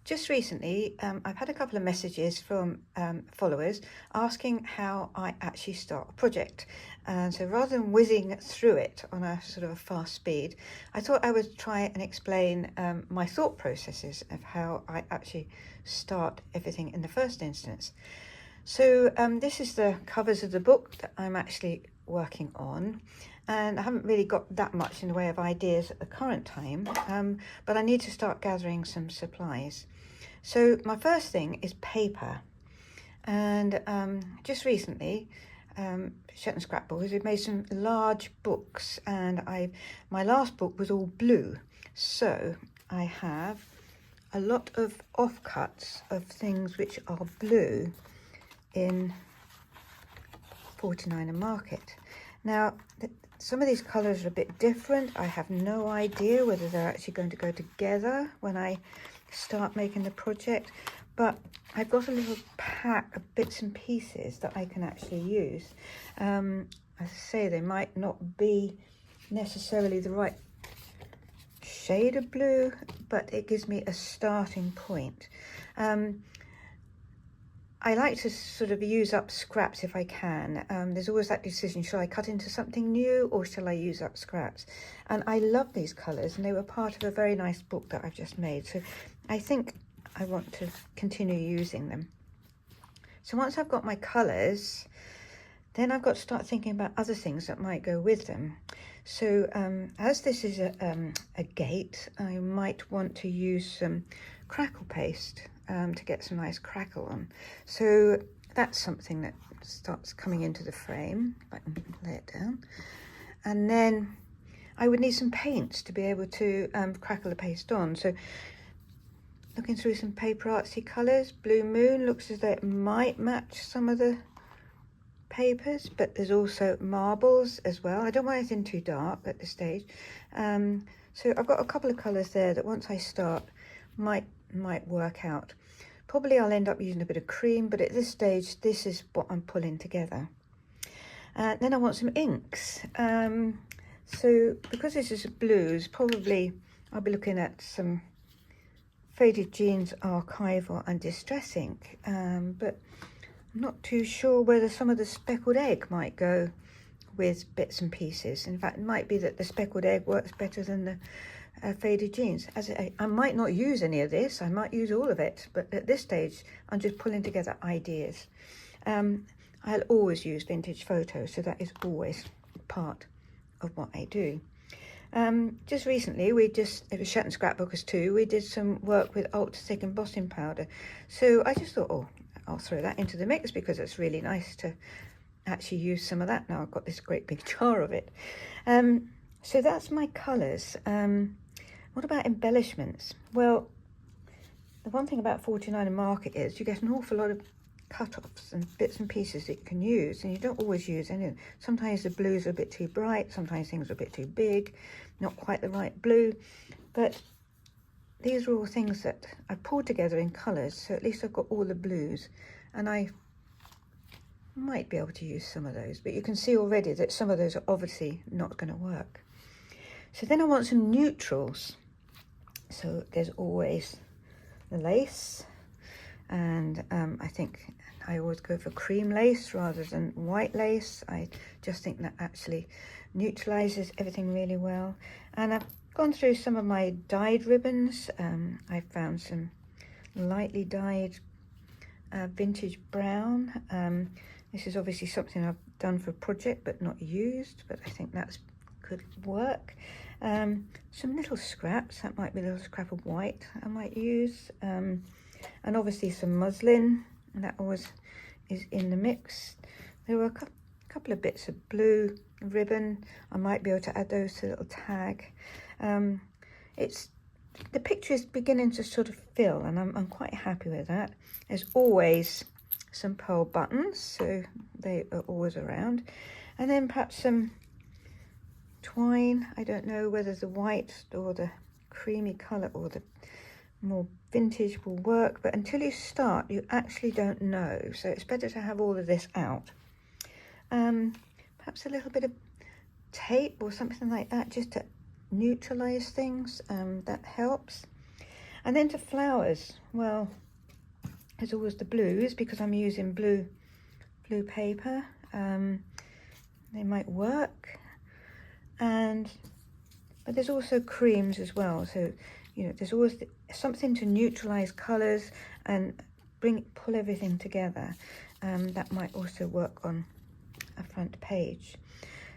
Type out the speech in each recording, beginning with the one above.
Just recently, I've had a couple of messages from followers asking how I actually start a project. And so rather than whizzing through it on a sort of a fast speed, I thought I would try and explain my thought processes of how I actually start everything in the first instance. So this is the covers of the book that I'm actually working on, and I haven't really got that much in the way of ideas at the current time, but I need to start gathering some supplies. So my first thing is paper, and just recently Shetland Scrapbooks, we've made some large books, and my last book was all blue, so I have a lot of offcuts of things which are blue in 49er Market. Now some of these colours are a bit different. I have no idea whether they're actually going to go together when I start making the project, but I've got a little pack of bits and pieces that I can actually use. As I say, they might not be necessarily the right shade of blue, but it gives me a starting point. I like to sort of use up scraps if I can. There's always that decision, shall I cut into something new or shall I use up scraps? And I love these colours, and they were part of a very nice book that I've just made. So I think I want to continue using them. So once I've got my colours, then I've got to start thinking about other things that might go with them. So as this is a gate, I might want to use some crackle paste to get some nice crackle on. So that's something that starts coming into the frame. I can lay it down. And then I would need some paints to be able to crackle the paste on. So looking through some PaperArtsy colours, Blue Moon looks as though it might match some of the papers, but there's also marbles as well. I don't want anything too dark at this stage. So I've got a couple of colours there that once I start might work out. Probably I'll end up using a bit of cream, but at this stage this is what I'm pulling together. Then I want some inks. So because this is blues, probably I'll be looking at some Faded Jeans Archival and Distress ink, but I'm not too sure whether some of the speckled egg might go with bits and pieces. In fact, it might be that the speckled egg works better than the Faded Jeans. I might not use any of this, I might use all of it, but at this stage I'm just pulling together ideas. I'll always use vintage photos, so that is always part of what I do. Just recently, it was Shetland Scrapbookers too, we did some work with ultra thick embossing powder. So I just thought, oh, I'll throw that into the mix because it's really nice to actually use some of that. Now I've got this great big jar of it. So that's my colours. What about embellishments? Well, the one thing about 49er Market is you get an awful lot of cut-offs and bits and pieces that you can use, and you don't always use any of them. Sometimes the blues are a bit too bright, sometimes things are a bit too big, not quite the right blue, but these are all things that I pulled together in colours, so at least I've got all the blues, and I might be able to use some of those, but you can see already that some of those are obviously not going to work. So then I want some neutrals. So there's always the lace, and I think I always go for cream lace rather than white lace. I just think that actually neutralizes everything really well. And I've gone through some of my dyed ribbons. I found some lightly dyed vintage brown. This is obviously something I've done for a project but not used, but I think that's could work. Some little scraps, that might be a little scrap of white I might use, and obviously some muslin, and that always is in the mix. There were a couple of bits of blue ribbon. I might be able to add those to a little tag. The picture is beginning to sort of fill, and I'm quite happy with that. There's always some pearl buttons, so they are always around, and then perhaps some twine. I don't know whether the white or the creamy colour or the more vintage will work, but until you start you actually don't know, so it's better to have all of this out. Perhaps a little bit of tape or something like that just to neutralize things, that helps. And then to flowers, well, there's always the blues, because I'm using blue paper. They might work, but there's also creams as well. So, you know, there's always something to neutralize colors and pull everything together. That might also work on a front page.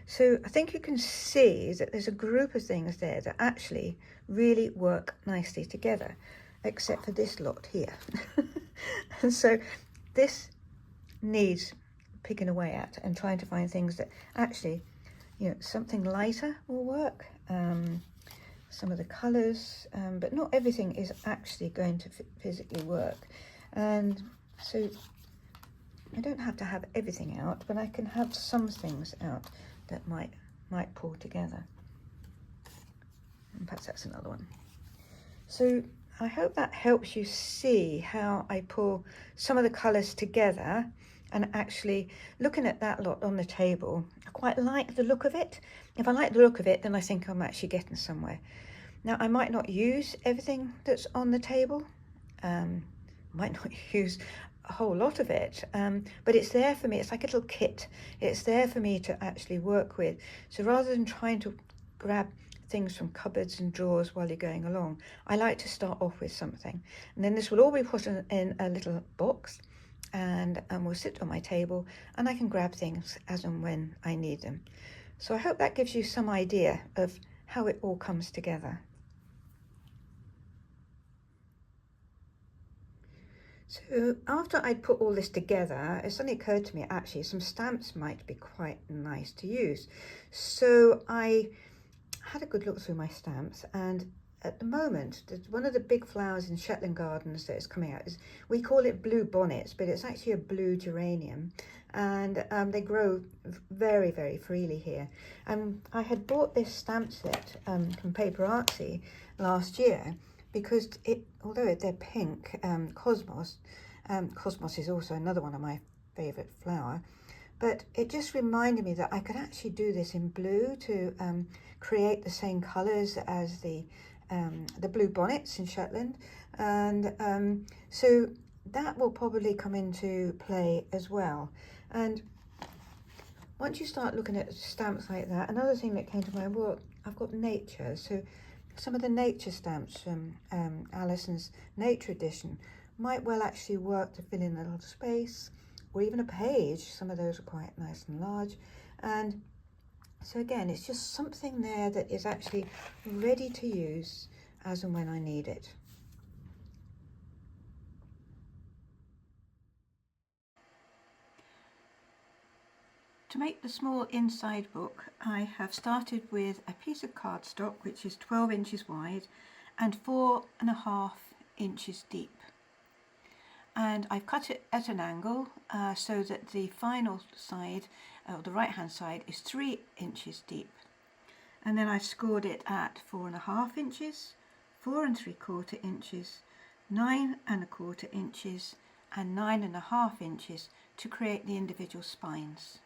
So I think you can see that there's a group of things there that actually really work nicely together, except for this lot here. And so this needs picking away at and trying to find things that actually, you know, something lighter will work. Some of the colors, but not everything is actually going to physically work. And so I don't have to have everything out, but I can have some things out that might pull together. And perhaps that's another one. So I hope that helps you see how I pull some of the colours together. And actually looking at that lot on the table, I quite like the look of it. If I like the look of it, then I think I'm actually getting somewhere. Now, I might not use everything that's on the table. Might not use a whole lot of it, but it's there for me. It's like a little kit. It's there for me to actually work with. So rather than trying to grab things from cupboards and drawers while you're going along, I like to start off with something. And then this will all be put in a little box, and will sit on my table, and I can grab things as and when I need them. So I hope that gives you some idea of how it all comes together. So after I'd put all this together, it suddenly occurred to me actually some stamps might be quite nice to use. So I had a good look through my stamps, and at the moment, one of the big flowers in Shetland Gardens that is coming out is, we call it blue bonnets, but it's actually a blue geranium, and they grow very, very freely here. And I had bought this stamp set from PaperArtsy last year, because although they're pink, Cosmos is also another one of my favourite flower, but it just reminded me that I could actually do this in blue to create the same colours as the blue bonnets in Shetland, and so that will probably come into play as well. And once you start looking at stamps like that, another thing that came to mind, well, I've got nature, so some of the nature stamps from Alison's Nature Edition might well actually work to fill in a little space, or even a page. Some of those are quite nice and large. And so again, it's just something there that is actually ready to use as and when I need it. To make the small inside book, I have started with a piece of cardstock which is 12 inches wide and 4.5 inches deep. And I've cut it at an angle so that the final side, the right hand side, is 3 inches deep. And then I've scored it at 4.5 inches, 4 3/4 inches, 9 1/4 inches and 9.5 inches to create the individual spines.